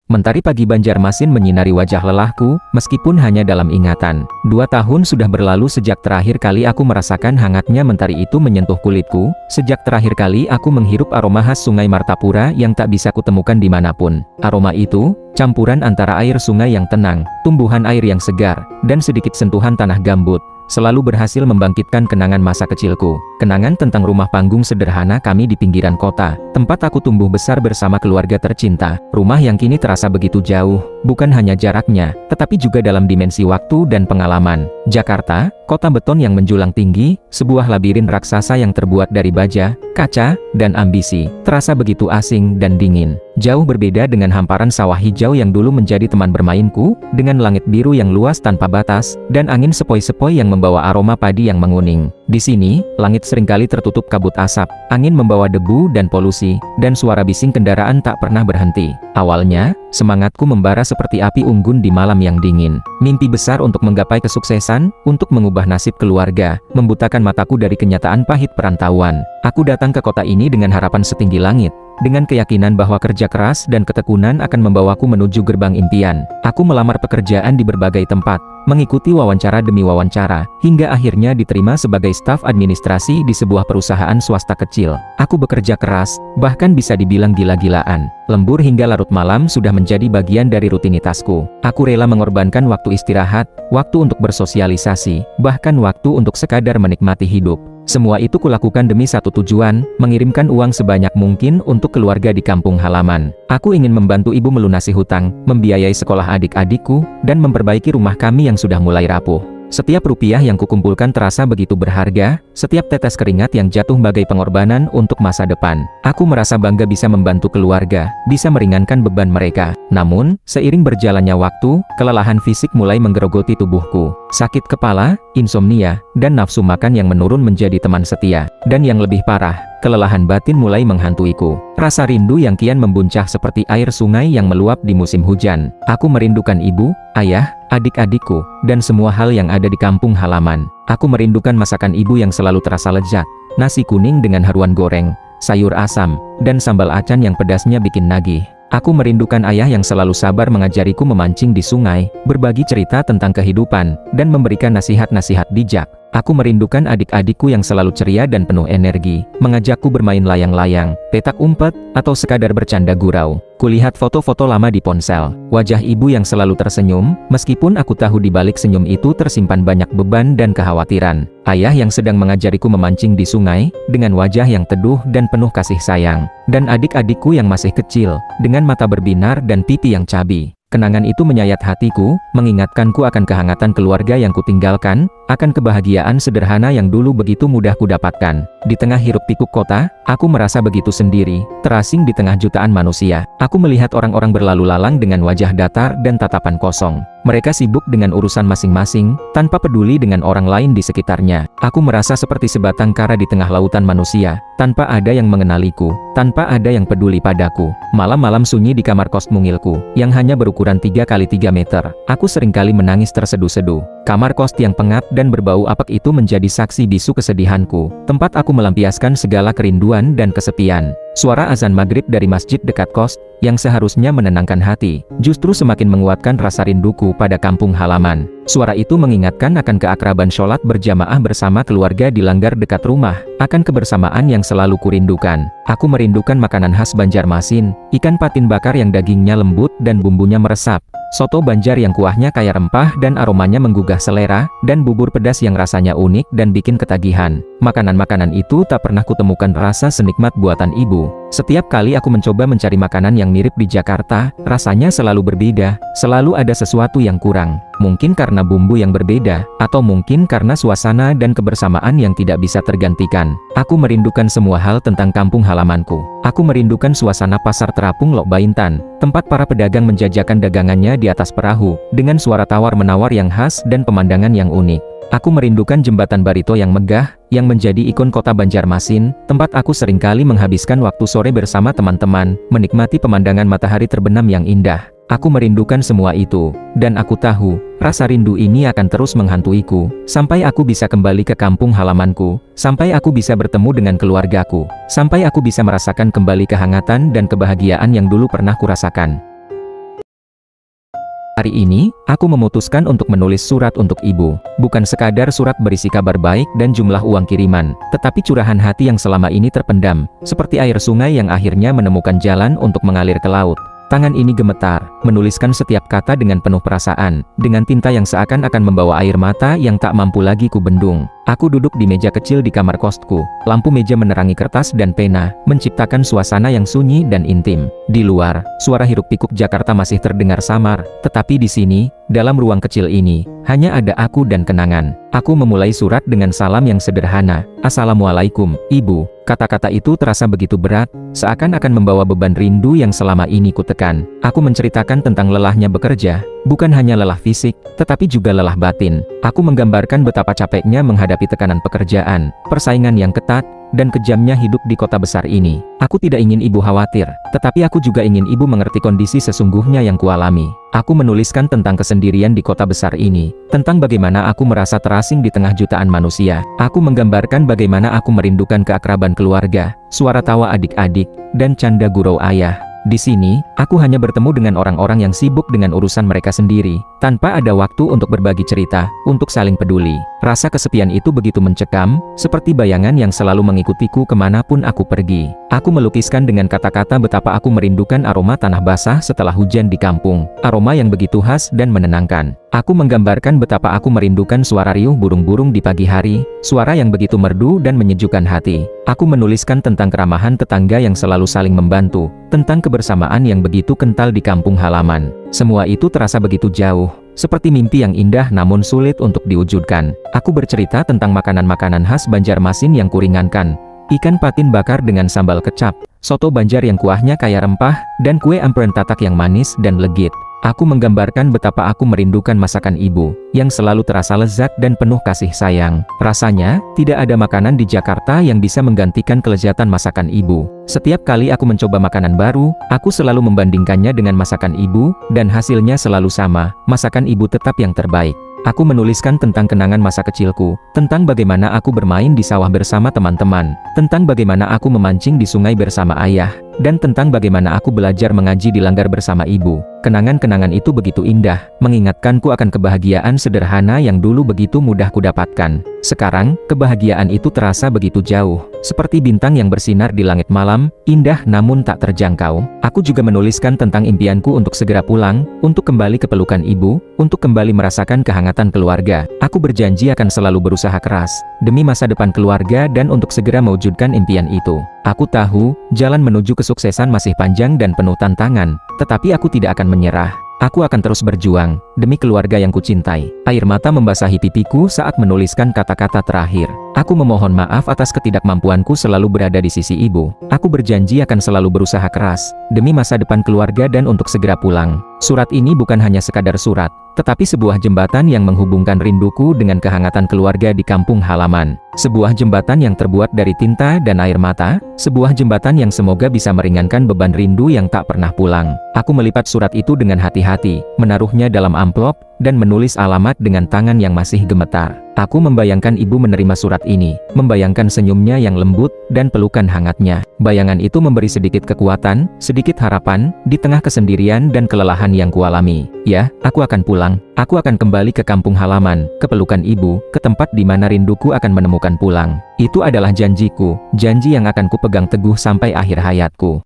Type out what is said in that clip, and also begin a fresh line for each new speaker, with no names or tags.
Mentari pagi Banjarmasin menyinari wajah lelahku, meskipun hanya dalam ingatan. 2 tahun sudah berlalu sejak terakhir kali aku merasakan hangatnya mentari itu menyentuh kulitku, sejak terakhir kali aku menghirup aroma khas sungai Martapura yang tak bisa kutemukan dimanapun. Aroma itu, campuran antara air sungai yang tenang, tumbuhan air yang segar, dan sedikit sentuhan tanah gambut, selalu berhasil membangkitkan kenangan masa kecilku. Kenangan tentang rumah panggung sederhana kami di pinggiran kota, tempat aku tumbuh besar bersama keluarga tercinta. Rumah yang kini terasa begitu jauh, bukan hanya jaraknya, tetapi juga dalam dimensi waktu dan pengalaman. Jakarta, kota beton yang menjulang tinggi, sebuah labirin raksasa yang terbuat dari baja, kaca, dan ambisi, terasa begitu asing dan dingin. Jauh berbeda dengan hamparan sawah hijau yang dulu menjadi teman bermainku, dengan langit biru yang luas tanpa batas, dan angin sepoi-sepoi yang membawa aroma padi yang menguning. Di sini, langit seringkali tertutup kabut asap, angin membawa debu dan polusi, dan suara bising kendaraan tak pernah berhenti. Awalnya, semangatku membara seperti api unggun di malam yang dingin. Mimpi besar untuk menggapai kesuksesan, untuk mengubah nasib keluarga, membutakan mataku dari kenyataan pahit perantauan. Aku datang ke kota ini dengan harapan setinggi langit, dengan keyakinan bahwa kerja keras dan ketekunan akan membawaku menuju gerbang impian. Aku melamar pekerjaan di berbagai tempat, mengikuti wawancara demi wawancara, hingga akhirnya diterima sebagai staf administrasi di sebuah perusahaan swasta kecil. Aku bekerja keras, bahkan bisa dibilang gila-gilaan. Lembur hingga larut malam sudah menjadi bagian dari rutinitasku. Aku rela mengorbankan waktu istirahat, waktu untuk bersosialisasi, bahkan waktu untuk sekadar menikmati hidup. Semua itu kulakukan demi satu tujuan, mengirimkan uang sebanyak mungkin untuk keluarga di kampung halaman. Aku ingin membantu ibu melunasi hutang, membiayai sekolah adik-adikku, dan memperbaiki rumah kami yang sudah mulai rapuh. Setiap rupiah yang kukumpulkan terasa begitu berharga, setiap tetes keringat yang jatuh bagai pengorbanan untuk masa depan. Aku merasa bangga bisa membantu keluarga, bisa meringankan beban mereka. Namun, seiring berjalannya waktu, kelelahan fisik mulai menggerogoti tubuhku. Sakit kepala, insomnia, dan nafsu makan yang menurun menjadi teman setia. Dan yang lebih parah, kelelahan batin mulai menghantuiku. Rasa rindu yang kian membuncah seperti air sungai yang meluap di musim hujan. Aku merindukan ibu, ayah, adik-adikku, dan semua hal yang ada di kampung halaman. Aku merindukan masakan ibu yang selalu terasa lezat, nasi kuning dengan haruan goreng, sayur asam, dan sambal acan yang pedasnya bikin nagih. Aku merindukan ayah yang selalu sabar mengajariku memancing di sungai, berbagi cerita tentang kehidupan, dan memberikan nasihat-nasihat bijak. Aku merindukan adik-adikku yang selalu ceria dan penuh energi, mengajakku bermain layang-layang, petak umpet, atau sekadar bercanda gurau. Kulihat foto-foto lama di ponsel, wajah ibu yang selalu tersenyum, meskipun aku tahu di balik senyum itu tersimpan banyak beban dan kekhawatiran. Ayah yang sedang mengajariku memancing di sungai, dengan wajah yang teduh dan penuh kasih sayang. Dan adik-adikku yang masih kecil, dengan mata berbinar dan pipi yang cabi. Kenangan itu menyayat hatiku, mengingatkanku akan kehangatan keluarga yang kutinggalkan, akan kebahagiaan sederhana yang dulu begitu mudah kudapatkan. Di tengah hiruk-pikuk kota, aku merasa begitu sendiri, terasing di tengah jutaan manusia. Aku melihat orang-orang berlalu lalang dengan wajah datar dan tatapan kosong. Mereka sibuk dengan urusan masing-masing, tanpa peduli dengan orang lain di sekitarnya. Aku merasa seperti sebatang kara di tengah lautan manusia, tanpa ada yang mengenaliku, tanpa ada yang peduli padaku. Malam-malam sunyi di kamar kos mungilku, yang hanya berukuran 3 kali 3 meter, aku seringkali menangis terseduh-seduh. Kamar kos yang pengap dan berbau apek itu menjadi saksi bisu kesedihanku, tempat aku melampiaskan segala kerinduan dan kesepian. Suara azan maghrib dari masjid dekat kos, yang seharusnya menenangkan hati, justru semakin menguatkan rasa rinduku pada kampung halaman. Suara itu mengingatkan akan keakraban sholat berjamaah bersama keluarga di langgar dekat rumah, akan kebersamaan yang selalu kurindukan. Aku merindukan makanan khas Banjarmasin, ikan patin bakar yang dagingnya lembut dan bumbunya meresap, soto Banjar yang kuahnya kaya rempah dan aromanya menggugah selera, dan bubur pedas yang rasanya unik dan bikin ketagihan. Makanan-makanan itu tak pernah kutemukan rasa senikmat buatan ibu. Setiap kali aku mencoba mencari makanan yang mirip di Jakarta, rasanya selalu berbeda, selalu ada sesuatu yang kurang. Mungkin karena bumbu yang berbeda, atau mungkin karena suasana dan kebersamaan yang tidak bisa tergantikan. Aku merindukan semua hal tentang kampung halamanku. Aku merindukan suasana pasar terapung Lok Baintan, tempat para pedagang menjajakan dagangannya di atas perahu, dengan suara tawar-menawar yang khas dan pemandangan yang unik. Aku merindukan jembatan Barito yang megah, yang menjadi ikon kota Banjarmasin, tempat aku seringkali menghabiskan waktu sore bersama teman-teman, menikmati pemandangan matahari terbenam yang indah. Aku merindukan semua itu, dan aku tahu, rasa rindu ini akan terus menghantuiku, sampai aku bisa kembali ke kampung halamanku, sampai aku bisa bertemu dengan keluargaku, sampai aku bisa merasakan kembali kehangatan dan kebahagiaan yang dulu pernah kurasakan. Hari ini, aku memutuskan untuk menulis surat untuk ibu. Bukan sekadar surat berisi kabar baik dan jumlah uang kiriman, tetapi curahan hati yang selama ini terpendam, seperti air sungai yang akhirnya menemukan jalan untuk mengalir ke laut. Tangan ini gemetar, menuliskan setiap kata dengan penuh perasaan, dengan tinta yang seakan-akan membawa air mata yang tak mampu lagi kubendung. Aku duduk di meja kecil di kamar kosku. Lampu meja menerangi kertas dan pena, menciptakan suasana yang sunyi dan intim. Di luar, suara hiruk-pikuk Jakarta masih terdengar samar, tetapi di sini, dalam ruang kecil ini, hanya ada aku dan kenangan. Aku memulai surat dengan salam yang sederhana. Assalamualaikum, Ibu. Kata-kata itu terasa begitu berat, seakan-akan membawa beban rindu yang selama ini kutekan. Aku menceritakan tentang lelahnya bekerja, bukan hanya lelah fisik, tetapi juga lelah batin. Aku menggambarkan betapa capeknya menghadapi tekanan pekerjaan, persaingan yang ketat, dan kejamnya hidup di kota besar ini. Aku tidak ingin ibu khawatir, tetapi aku juga ingin ibu mengerti kondisi sesungguhnya yang kualami. Aku menuliskan tentang kesendirian di kota besar ini, tentang bagaimana aku merasa terasing di tengah jutaan manusia. Aku menggambarkan bagaimana aku merindukan keakraban keluarga, suara tawa adik-adik, dan canda gurau ayah. Di sini, aku hanya bertemu dengan orang-orang yang sibuk dengan urusan mereka sendiri, tanpa ada waktu untuk berbagi cerita, untuk saling peduli. Rasa kesepian itu begitu mencekam, seperti bayangan yang selalu mengikutiku kemanapun aku pergi. Aku melukiskan dengan kata-kata betapa aku merindukan aroma tanah basah setelah hujan di kampung, aroma yang begitu khas dan menenangkan. Aku menggambarkan betapa aku merindukan suara riuh burung-burung di pagi hari, suara yang begitu merdu dan menyejukkan hati. Aku menuliskan tentang keramahan tetangga yang selalu saling membantu, tentang kebersamaan yang begitu kental di kampung halaman. Semua itu terasa begitu jauh, seperti mimpi yang indah namun sulit untuk diwujudkan. Aku bercerita tentang makanan-makanan khas Banjarmasin yang kuringankan, ikan patin bakar dengan sambal kecap, soto Banjar yang kuahnya kaya rempah, dan kue amperan tatak yang manis dan legit. Aku menggambarkan betapa aku merindukan masakan ibu, yang selalu terasa lezat dan penuh kasih sayang. Rasanya, tidak ada makanan di Jakarta yang bisa menggantikan kelezatan masakan ibu. Setiap kali aku mencoba makanan baru, aku selalu membandingkannya dengan masakan ibu, dan hasilnya selalu sama, masakan ibu tetap yang terbaik. Aku menuliskan tentang kenangan masa kecilku, tentang bagaimana aku bermain di sawah bersama teman-teman, tentang bagaimana aku memancing di sungai bersama ayah, dan tentang bagaimana aku belajar mengaji di langgar bersama ibu. Kenangan-kenangan itu begitu indah, mengingatkanku akan kebahagiaan sederhana yang dulu begitu mudah kudapatkan. Sekarang, kebahagiaan itu terasa begitu jauh, seperti bintang yang bersinar di langit malam, indah namun tak terjangkau. Aku juga menuliskan tentang impianku untuk segera pulang, untuk kembali ke pelukan ibu, untuk kembali merasakan kehangatan keluarga. Aku berjanji akan selalu berusaha keras, demi masa depan keluarga dan untuk segera mewujudkan impian itu. Aku tahu, jalan menuju kesuksesan masih panjang dan penuh tantangan, tetapi aku tidak akan menyerah. Aku akan terus berjuang, demi keluarga yang kucintai. Air mata membasahi pipiku saat menuliskan kata-kata terakhir. Aku memohon maaf atas ketidakmampuanku selalu berada di sisi ibu. Aku berjanji akan selalu berusaha keras, demi masa depan keluarga dan untuk segera pulang. Surat ini bukan hanya sekadar surat, tetapi sebuah jembatan yang menghubungkan rinduku dengan kehangatan keluarga di kampung halaman. Sebuah jembatan yang terbuat dari tinta dan air mata, sebuah jembatan yang semoga bisa meringankan beban rindu yang tak pernah pulang. Aku melipat surat itu dengan hati-hati, menaruhnya dalam amplop, dan menulis alamat dengan tangan yang masih gemetar. Aku membayangkan ibu menerima surat ini, membayangkan senyumnya yang lembut, dan pelukan hangatnya. Bayangan itu memberi sedikit kekuatan, sedikit harapan, di tengah kesendirian dan kelelahan yang kualami. Ya, aku akan pulang. Aku akan kembali ke kampung halaman, ke pelukan ibu, ke tempat di mana rinduku akan menemukan pulang. Itu adalah janjiku, janji yang akan kupegang teguh sampai akhir hayatku.